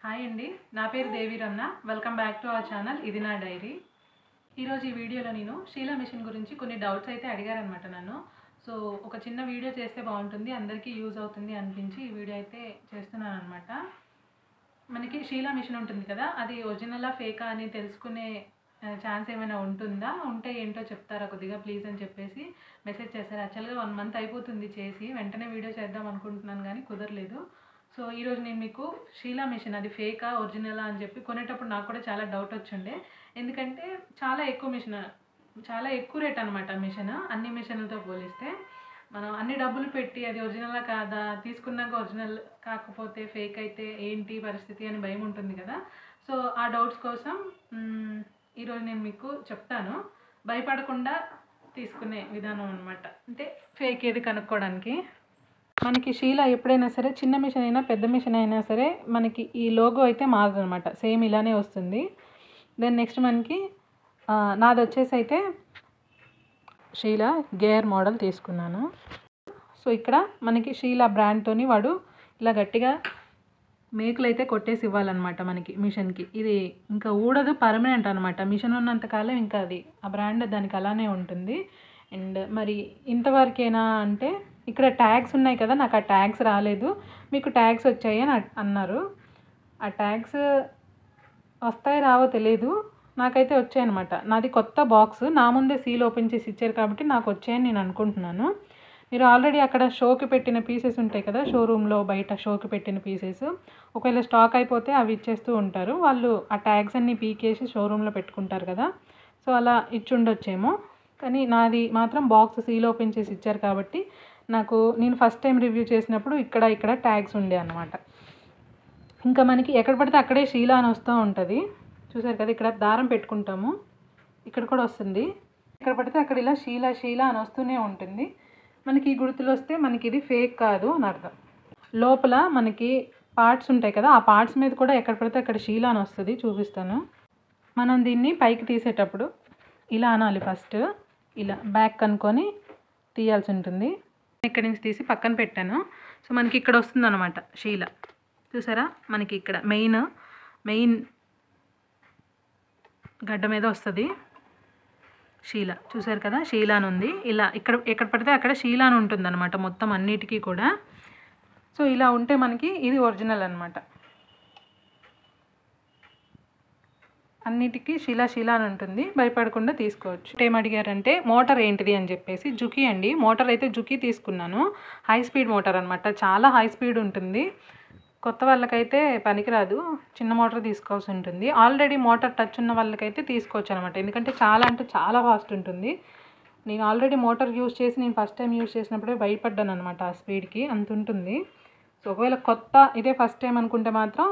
Hi అండి, నా పేరు Deviranna. Welcome back to our channel ఇది నా డైరీ. ఈరోజు ఈ వీడియోలో నేను షీలా మిషన్ గురించి కొన్ని డౌట్స్ అయితే అడిగారనమాట నన్ను. సో ఒక చిన్న వీడియో చేస్తే బాగుంటుంది, అందరికీ యూజ్ అవుతుంది అనిపించి ఈ వీడియో అయితే చేస్తున్నాను అనమాట. మనకి షీలా మిషన్ ఉంటుంది కదా, అది ఒరిజినలా ఫేకా అని తెలుసుకునే ఛాన్స్ ఏమైనా ఉంటుందా, ఉంటే ఏంటో చెప్తారా కొద్దిగా ప్లీజ్ అని చెప్పేసి మెసేజ్ చేశారు. యాక్చువల్గా 1 మంత్ అయిపోతుంది చేసి, వెంటనే వీడియో చేద్దాం అనుకుంటున్నాను కానీ కుదరలేదు. సో ఈరోజు నేను మీకు షీలా మిషన్ అది ఫేకా ఒరిజినలా అని చెప్పి కొనేటప్పుడు నాకు కూడా చాలా డౌట్ వచ్చిండే. ఎందుకంటే చాలా ఎక్కువ మిషన్, చాలా ఎక్కువ రేట్ అనమాట మిషన్, అన్ని మిషన్లతో పోలిస్తే. మనం అన్ని డబ్బులు పెట్టి అది ఒరిజినలా కాదా, తీసుకున్నాక ఒరిజినల్ కాకపోతే ఫేక్ అయితే ఏంటి పరిస్థితి అని భయం ఉంటుంది కదా. సో ఆ డౌట్స్ కోసం ఈరోజు నేను మీకు చెప్తాను, భయపడకుండా తీసుకునే విధానం అనమాట. అంటే ఫేక్ ఏది కనుక్కోవడానికి. మనకి షీలా ఎప్పుడైనా సరే చిన్న మిషన్ అయినా పెద్ద మిషన్ అయినా సరే మనకి ఈ లోగో అయితే మారదు అనమాట, సేమ్ ఇలానే వస్తుంది. దెన్ నెక్స్ట్ మనకి నాది వచ్చేసి అయితే షీలా గేర్ మోడల్ తీసుకున్నాను. సో ఇక్కడ మనకి షీలా బ్రాండ్తోని వాడు ఇలా గట్టిగా మేకులు అయితే కొట్టేసి ఇవ్వాలన్నమాట మనకి మిషన్కి. ఇది ఇంకా ఊడదు, పర్మనెంట్ అనమాట. మిషన్ ఉన్నంతకాలం ఇంకా అది ఆ బ్రాండ్ దానికి అలానే ఉంటుంది. అండ్ మరి ఇంతవరకేనా అంటే ఇక్కడ ట్యాగ్స్ ఉన్నాయి కదా, నాకు ఆ ట్యాగ్స్ రాలేదు, మీకు ట్యాగ్స్ వచ్చాయి అని అన్నారు. ఆ ట్యాగ్స్ వస్తాయి రావో తెలియదు, నాకైతే వచ్చాయన్నమాట. నాది కొత్త బాక్స్, నా ముందే సీల్ ఓపెన్ చేసి ఇచ్చారు కాబట్టి నాకు వచ్చాయని నేను అనుకుంటున్నాను. మీరు ఆల్రెడీ అక్కడ షోకి పెట్టిన పీసెస్ ఉంటాయి కదా, షోరూంలో బయట షోకి పెట్టిన పీసెస్, ఒకవేళ స్టాక్ అయిపోతే అవి ఇచ్చేస్తూ ఉంటారు వాళ్ళు. ఆ ట్యాగ్స్ అన్నీ పీకేసి షోరూంలో పెట్టుకుంటారు కదా, సో అలా ఇచ్చి ఉండొచ్చేమో. కానీ నాది మాత్రం బాక్స్ సీల్ ఓపెన్ చేసి ఇచ్చారు కాబట్టి నాకు, నేను ఫస్ట్ టైం రివ్యూ చేసినప్పుడు ఇక్కడ ట్యాగ్స్ ఉండే అనమాట. ఇంకా మనకి ఎక్కడ పడితే అక్కడే షీలా అని వస్తూ ఉంటుంది, చూసారు కదా. ఇక్కడ దారం పెట్టుకుంటాము, ఇక్కడ కూడా వస్తుంది. ఎక్కడ పడితే అక్కడ ఇలా షీలా అని వస్తూనే ఉంటుంది. మనకి ఈ గుర్తులు వస్తే మనకి ఇది ఫేక్ కాదు అని అర్థం. లోపల మనకి పార్ట్స్ ఉంటాయి కదా, ఆ పార్ట్స్ మీద కూడా ఎక్కడ పడితే అక్కడ షీలా అని వస్తుంది, చూపిస్తాను. మనం దీన్ని పైకి తీసేటప్పుడు ఇలా అనాలి, ఫస్ట్ ఇలా బ్యాక్ కనుక్కొని తీయాల్సి ఉంటుంది. ఇక్కడి నుంచి తీసి పక్కన పెట్టాను. సో మనకి ఇక్కడ వస్తుంది అనమాట షీలా, చూసారా. మనకి ఇక్కడ మెయిన్ గడ్డ మీద వస్తుంది షీలా, చూసారు కదా. షీలా అని ఉంది, ఇలా ఎక్కడ పడితే అక్కడ షీలా అని ఉంటుంది అనమాట మొత్తం అన్నిటికీ కూడా. సో ఇలా ఉంటే మనకి ఇది ఒరిజినల్ అనమాట. అన్నిటికీ షీలా అని ఉంటుంది, భయపడకుండా తీసుకోవచ్చు. ఏం అడిగారంటే మోటార్ ఏంటిది అని చెప్పేసి, జుకీ అండి. మోటార్ అయితే జుకీ తీసుకున్నాను, హై స్పీడ్ మోటార్ అనమాట, చాలా హై స్పీడ్ ఉంటుంది. కొత్త వాళ్ళకైతే పనికిరాదు, చిన్న మోటార్ తీసుకోవాల్సి ఉంటుంది. ఆల్రెడీ మోటార్ టచ్ ఉన్న వాళ్ళకైతే తీసుకోవచ్చు అనమాట, ఎందుకంటే చాలా అంటే చాలా ఫాస్ట్ ఉంటుంది. నేను ఆల్రెడీ మోటార్ యూజ్ చేసి, నేను ఫస్ట్ టైం యూజ్ చేసినప్పుడే భయపడ్డాను అనమాట, ఆ స్పీడ్కి అంత ఉంటుంది. సో ఒకవేళ కొత్త ఇదే ఫస్ట్ టైం అనుకుంటే మాత్రం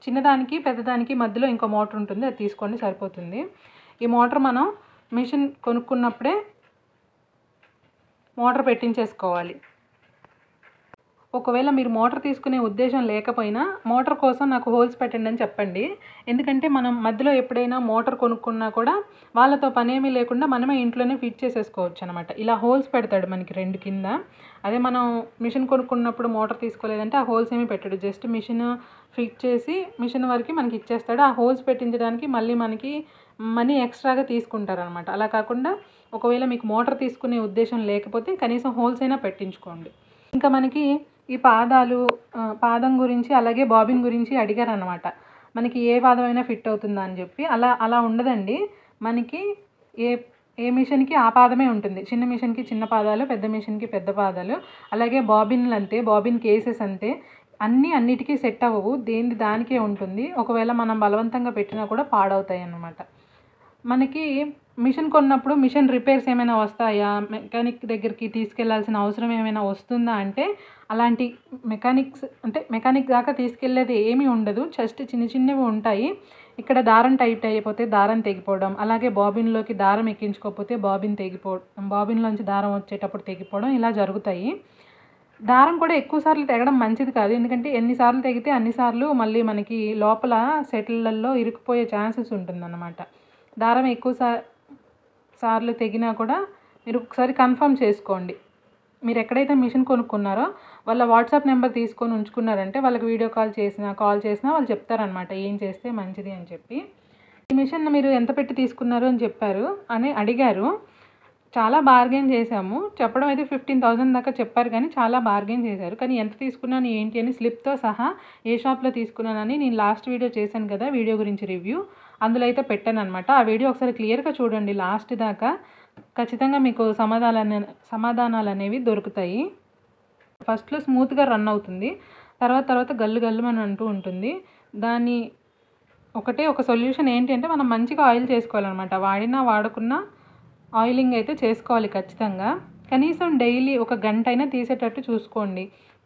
చిన్నదానికి పెద్దదానికి మధ్యలో ఇంకో మోటార్ ఉంటుంది, అది తీసుకోండి సరిపోతుంది. ఈ మోటార్ మనం మిషన్ కొనుక్కున్నప్పుడే మోటార్ పెట్టించేసుకోవాలి. ఒకవేళ మీరు మోటార్ తీసుకునే ఉద్దేశం లేకపోయినా మోటార్ కోసం నాకు హోల్స్ పెట్టండి అని చెప్పండి. ఎందుకంటే మనం మధ్యలో ఎప్పుడైనా మోటార్ కొనుక్కున్నా కూడా వాళ్ళతో పనేమీ లేకుండా మనమే ఇంట్లోనే ఫిట్ చేసేసుకోవచ్చు అనమాట. ఇలా హోల్స్ పెడతాడు మనకి 2 కింద. అదే మనం మిషన్ కొనుక్కున్నప్పుడు మోటార్ తీసుకోలేదంటే ఆ హోల్స్ ఏమీ పెట్టాడు, జస్ట్ మిషన్ ఫిట్ చేసి మిషన్ వరకు మనకి ఇచ్చేస్తాడు. ఆ హోల్స్ పెట్టించడానికి మళ్ళీ మనకి మనీ ఎక్స్ట్రాగా తీసుకుంటారు అనమాట. అలా కాకుండా ఒకవేళ మీకు మోటార్ తీసుకునే ఉద్దేశం లేకపోతే కనీసం హోల్స్ అయినా పెట్టించుకోండి. ఇంకా మనకి ఈ పాదం గురించి అలాగే బాబిన్ గురించి అడిగారు అనమాట, మనకి ఏ పాదం అయినా ఫిట్ అవుతుందా అని చెప్పి. అలా ఉండదండి, మనకి ఏ మిషన్కి ఆ పాదమే ఉంటుంది. చిన్న మిషన్కి చిన్న పాదాలు, పెద్ద మిషన్కి పెద్ద పాదాలు. అలాగే బాబిన్లు అంతే, బాబిన్ కేసెస్ అంతే, అన్నిటికీ సెట్ అవ్వవు, దేనిది దానికే ఉంటుంది. ఒకవేళ మనం బలవంతంగా పెట్టినా కూడా పాడవుతాయి అన్నమాట. మనకి మిషన్ కొన్నప్పుడు మిషన్ రిపేర్స్ ఏమైనా వస్తాయా, మెకానిక్ దగ్గరికి తీసుకెళ్లాల్సిన అవసరం ఏమైనా వస్తుందా అంటే అలాంటి మెకానిక్ దాకా తీసుకెళ్లేది ఏమీ ఉండదు, జస్ట్ చిన్నవి ఉంటాయి. ఇక్కడ దారం టైట్ అయిపోతే దారం తెగిపోవడం, అలాగే బాబిన్లోకి దారం ఎక్కించుకోకపోతే బాబిన్లోంచి దారం వచ్చేటప్పుడు తెగిపోవడం, ఇలా జరుగుతాయి. దారం కూడా ఎక్కువ సార్లు తెగడం మంచిది కాదు, ఎందుకంటే ఎన్నిసార్లు తెగితే అన్నిసార్లు మళ్ళీ మనకి లోపల సెటిల్లలో ఇరుక్కుపోయే ఛాన్సెస్ ఉంటుందన్నమాట. దారం ఎక్కువ సార్లు తెగినా కూడా మీరు ఒకసారి కన్ఫర్మ్ చేసుకోండి, మీరు ఎక్కడైతే మిషన్ కొనుక్కున్నారో వాళ్ళ వాట్సాప్ నెంబర్ తీసుకొని ఉంచుకున్నారంటే వాళ్ళకి వీడియో కాల్ చేసినా వాళ్ళు చెప్తారనమాట ఏం చేస్తే మంచిది అని చెప్పి. ఈ మిషన్ మీరు ఎంత పెట్టి తీసుకున్నారు అని చెప్పారు అని అడిగారు. చాలా బార్గెన్ చేశాము. చెప్పడం అయితే 15,000 దాకా చెప్పారు కానీ చాలా బార్గెన్ చేశారు. కానీ ఎంత తీసుకున్నాను ఏంటి అని స్లిప్తో సహా ఏ షాప్లో తీసుకున్నానని నేను లాస్ట్ వీడియో చేశాను కదా, వీడియో గురించి రివ్యూ, అందులో అయితే పెట్టాను అనమాట. ఆ వీడియో ఒకసారి క్లియర్గా చూడండి లాస్ట్ దాకా. ఖచ్చితంగా మీకు సమాధానాలు అనేవి దొరుకుతాయి. ఫస్ట్లో స్మూత్గా రన్ అవుతుంది, తర్వాత గల్లు గల్లుమని అంటూ ఉంటుంది. దాని ఒక సొల్యూషన్ ఏంటి అంటే మనం మంచిగా ఆయిల్ చేసుకోవాలన్నమాట. వాడకున్నా ఆయిలింగ్ అయితే చేసుకోవాలి ఖచ్చితంగా. కనీసం డైలీ 1 గంట అయినా తీసేటట్టు చూసుకోండి.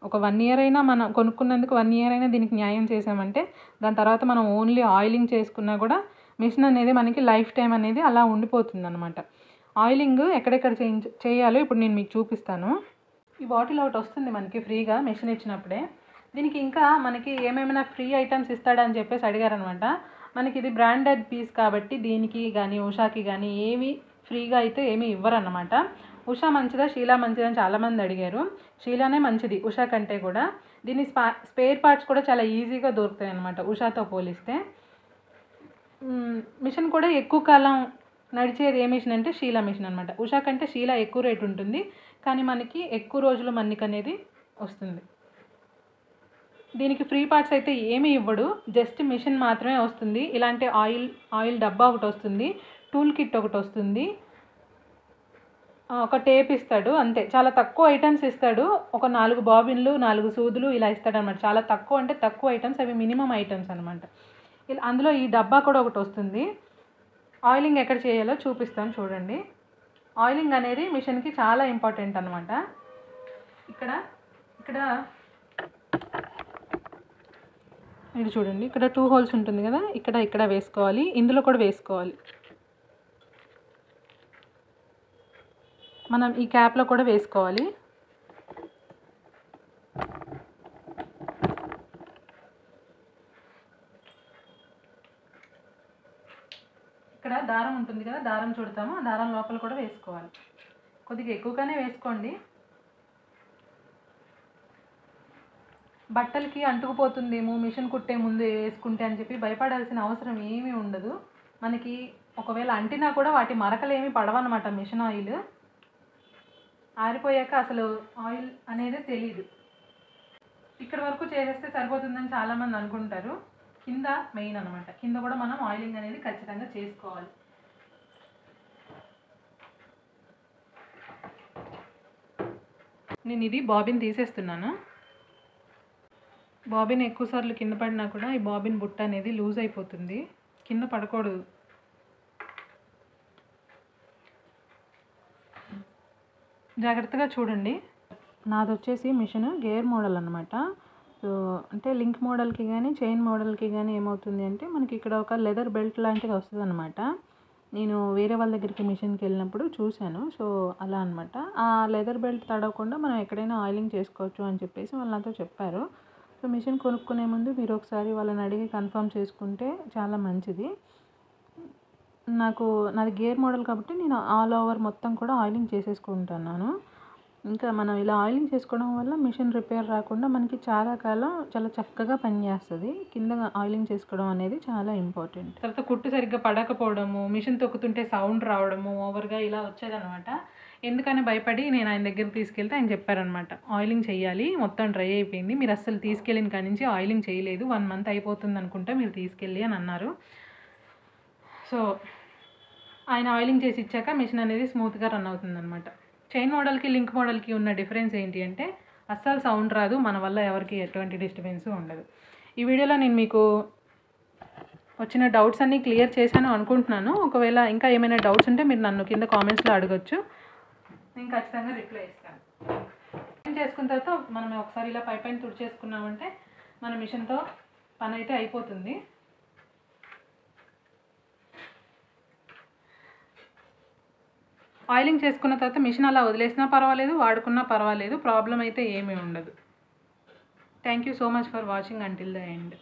ఒక 1 ఇయర్ అయినా మనం కొనుక్కున్నందుకు 1 ఇయర్ అయినా దీనికి న్యాయం చేసామంటే దాని తర్వాత మనం ఓన్లీ ఆయిలింగ్ చేసుకున్నా కూడా మిషన్ అనేది మనకి లైఫ్ టైం అనేది అలా ఉండిపోతుంది అనమాట. ఆయిలింగ్ ఎక్కడెక్కడ చేయాలో ఇప్పుడు నేను మీకు చూపిస్తాను. ఈ బాటిల్ ఒకటి వస్తుంది మనకి ఫ్రీగా మిషన్ ఇచ్చినప్పుడే. దీనికి ఇంకా మనకి ఏమేమైనా ఫ్రీ ఐటమ్స్ ఇస్తాడని చెప్పేసి అడిగారనమాట. మనకి ఇది బ్రాండెడ్ పీస్ కాబట్టి దీనికి కానీ ఉషాకి కానీ ఏమి ఫ్రీగా అయితే ఏమీ ఇవ్వరన్నమాట. ఉషా మంచిదా షీలా మంచిదా అని చాలామంది అడిగారు. షీలానే మంచిది ఉషా కంటే కూడా. దీని స్పేర్ పార్ట్స్ కూడా చాలా ఈజీగా దొరుకుతాయి అన్నమాట ఉషాతో పోలిస్తే. మిషన్ కూడా ఎక్కువ కాలం నడిచేది ఏ మిషన్ అంటే షీలా మిషన్ అనమాట. ఉషా కంటే షీలా ఎక్కువ రేట్ ఉంటుంది కానీ మనకి ఎక్కువ రోజులు మన్నిక అనేది వస్తుంది. దీనికి ఫ్రీ పార్ట్స్ అయితే ఏమీ ఇవ్వడు, జస్ట్ మిషన్ మాత్రమే వస్తుంది. ఇలాంటి ఆయిల్ డబ్బా ఒకటి వస్తుంది, టూల్ కిట్ ఒకటి వస్తుంది, ఒక టేప్ ఇస్తాడు, అంతే. చాలా తక్కువ ఐటమ్స్ ఇస్తాడు. ఒక 4 బాబిన్లు 4 సూదులు ఇలా ఇస్తాడనమాట. చాలా తక్కువ అంటే తక్కువ ఐటమ్స్, అవి మినిమం ఐటమ్స్ అనమాట. అందులో ఈ డబ్బా కూడా ఒకటి వస్తుంది. ఆయిలింగ్ ఎక్కడ చేయాలో చూపిస్తాను చూడండి. ఆయిలింగ్ అనేది మిషన్కి చాలా ఇంపార్టెంట్ అనమాట. ఇక్కడ ఇది చూడండి, ఇక్కడ 2 హోల్స్ ఉంటుంది కదా, ఇక్కడ వేసుకోవాలి, ఇందులో కూడా వేసుకోవాలి. మనం ఈ క్యాప్లో కూడా వేసుకోవాలి. ఇక్కడ దారం ఉంటుంది కదా, దారం చుడతాము, ఆ దారం లోపల కూడా వేసుకోవాలి. కొద్దిగా ఎక్కువగానే వేసుకోండి. బట్టలకి అంటుకుపోతుందేమో మిషన్ కుట్టే ముందు వేసుకుంటే అని చెప్పి భయపడాల్సిన అవసరం ఏమీ ఉండదు. మనకి ఒకవేళ అంటినా కూడా వాటి మరకలు ఏమీ పడవన్నమాట. మిషన్ ఆయిల్ ఆరిపోయాక అసలు ఆయిల్ అనేది తెలీదు. ఇక్కడ వరకు చేసేస్తే సరిపోతుందని చాలామంది అనుకుంటారు. కింద మెయిన్ అనమాట, కింద కూడా మనం ఆయిలింగ్ అనేది ఖచ్చితంగా చేసుకోవాలి. నేను ఇది బాబిన్ తీసేస్తున్నాను. బాబిన్ ఎక్కువసార్లు కింద పడినా కూడా ఈ బాబిన్ బుట్ట అనేది లూజ్ అయిపోతుంది, కింద పడకూడదు. జాగ్రత్తగా చూడండి. నాది వచ్చేసి మిషన్ గేర్ మోడల్ అనమాట. సో అంటే లింక్ మోడల్కి కానీ చైన్ మోడల్కి కానీ ఏమవుతుంది అంటే మనకి ఇక్కడ ఒక లెదర్ బెల్ట్ లాంటిది వస్తుంది అనమాట. నేను వేరే వాళ్ళ దగ్గరికి మిషన్కి వెళ్ళినప్పుడు చూశాను. సో అలా అనమాట. ఆ లెదర్ బెల్ట్ తడవకుండా మనం ఎక్కడైనా ఆయిలింగ్ చేసుకోవచ్చు అని చెప్పేసి వాళ్ళు నాతో చెప్పారు. సో మిషన్ కొనుక్కునే ముందు మీరు ఒకసారి వాళ్ళని అడిగి కన్ఫర్మ్ చేసుకుంటే చాలా మంచిది. నాది గేర్ మోడల్ కాబట్టి నేను ఆల్ ఓవర్ మొత్తం కూడా ఆయిలింగ్ చేసేసుకుంటున్నాను. ఇంకా మనం ఇలా ఆయిలింగ్ చేసుకోవడం వల్ల మిషన్ రిపేర్ రాకుండా మనకి చాలా కాలం చాలా చక్కగా పనిచేస్తుంది. కింద ఆయిలింగ్ చేసుకోవడం అనేది చాలా ఇంపార్టెంట్. తర్వాత కుట్టు సరిగ్గా పడకపోవడము, మిషన్ తొక్కుతుంటే సౌండ్ రావడము ఓవర్గా ఇలా వచ్చేదనమాట. ఎందుకని భయపడి నేను ఆయన దగ్గరికి తీసుకెళ్తే ఆయన చెప్పారనమాట, ఆయిలింగ్ చేయాలి, మొత్తం డ్రై అయిపోయింది, మీరు అస్సలు తీసుకెళ్ళిన కాడి నుంచి ఆయిలింగ్ చేయలేదు, 1 మంత్ అయిపోతుంది అనుకుంటా మీరు తీసుకెళ్ళి అని అన్నారు. సో ఆయన ఆయిలింగ్ చేసి ఇచ్చాక మిషన్ అనేది స్మూత్గా రన్ అవుతుంది అనమాట. చైన్ మోడల్కి లింక్ మోడల్కి ఉన్న డిఫరెన్స్ ఏంటి అంటే అస్సలు సౌండ్ రాదు, మన వల్ల ఎవరికి ఎటువంటి డిస్టర్బెన్స్ ఉండదు. ఈ వీడియోలో నేను మీకు వచ్చిన డౌట్స్ అన్నీ క్లియర్ చేశాను అనుకుంటున్నాను. ఒకవేళ ఇంకా ఏమైనా డౌట్స్ ఉంటే మీరు నన్ను కింద కామెంట్స్లో అడగచ్చు, నేను ఖచ్చితంగా రిప్లై ఇస్తాను. చేసుకున్న తర్వాత మనం ఒకసారి ఇలా పైన తుడిచేసుకున్నామంటే మన మిషన్తో పని అయితే అయిపోతుంది. ఆయిలింగ్ చేసుకున్న తర్వాత మిషన్ అలా వదిలేసినా పర్వాలేదు, వాడుకున్నా పర్వాలేదు, ప్రాబ్లం అయితే ఏమీ ఉండదు. Thank you so much for watching until the end.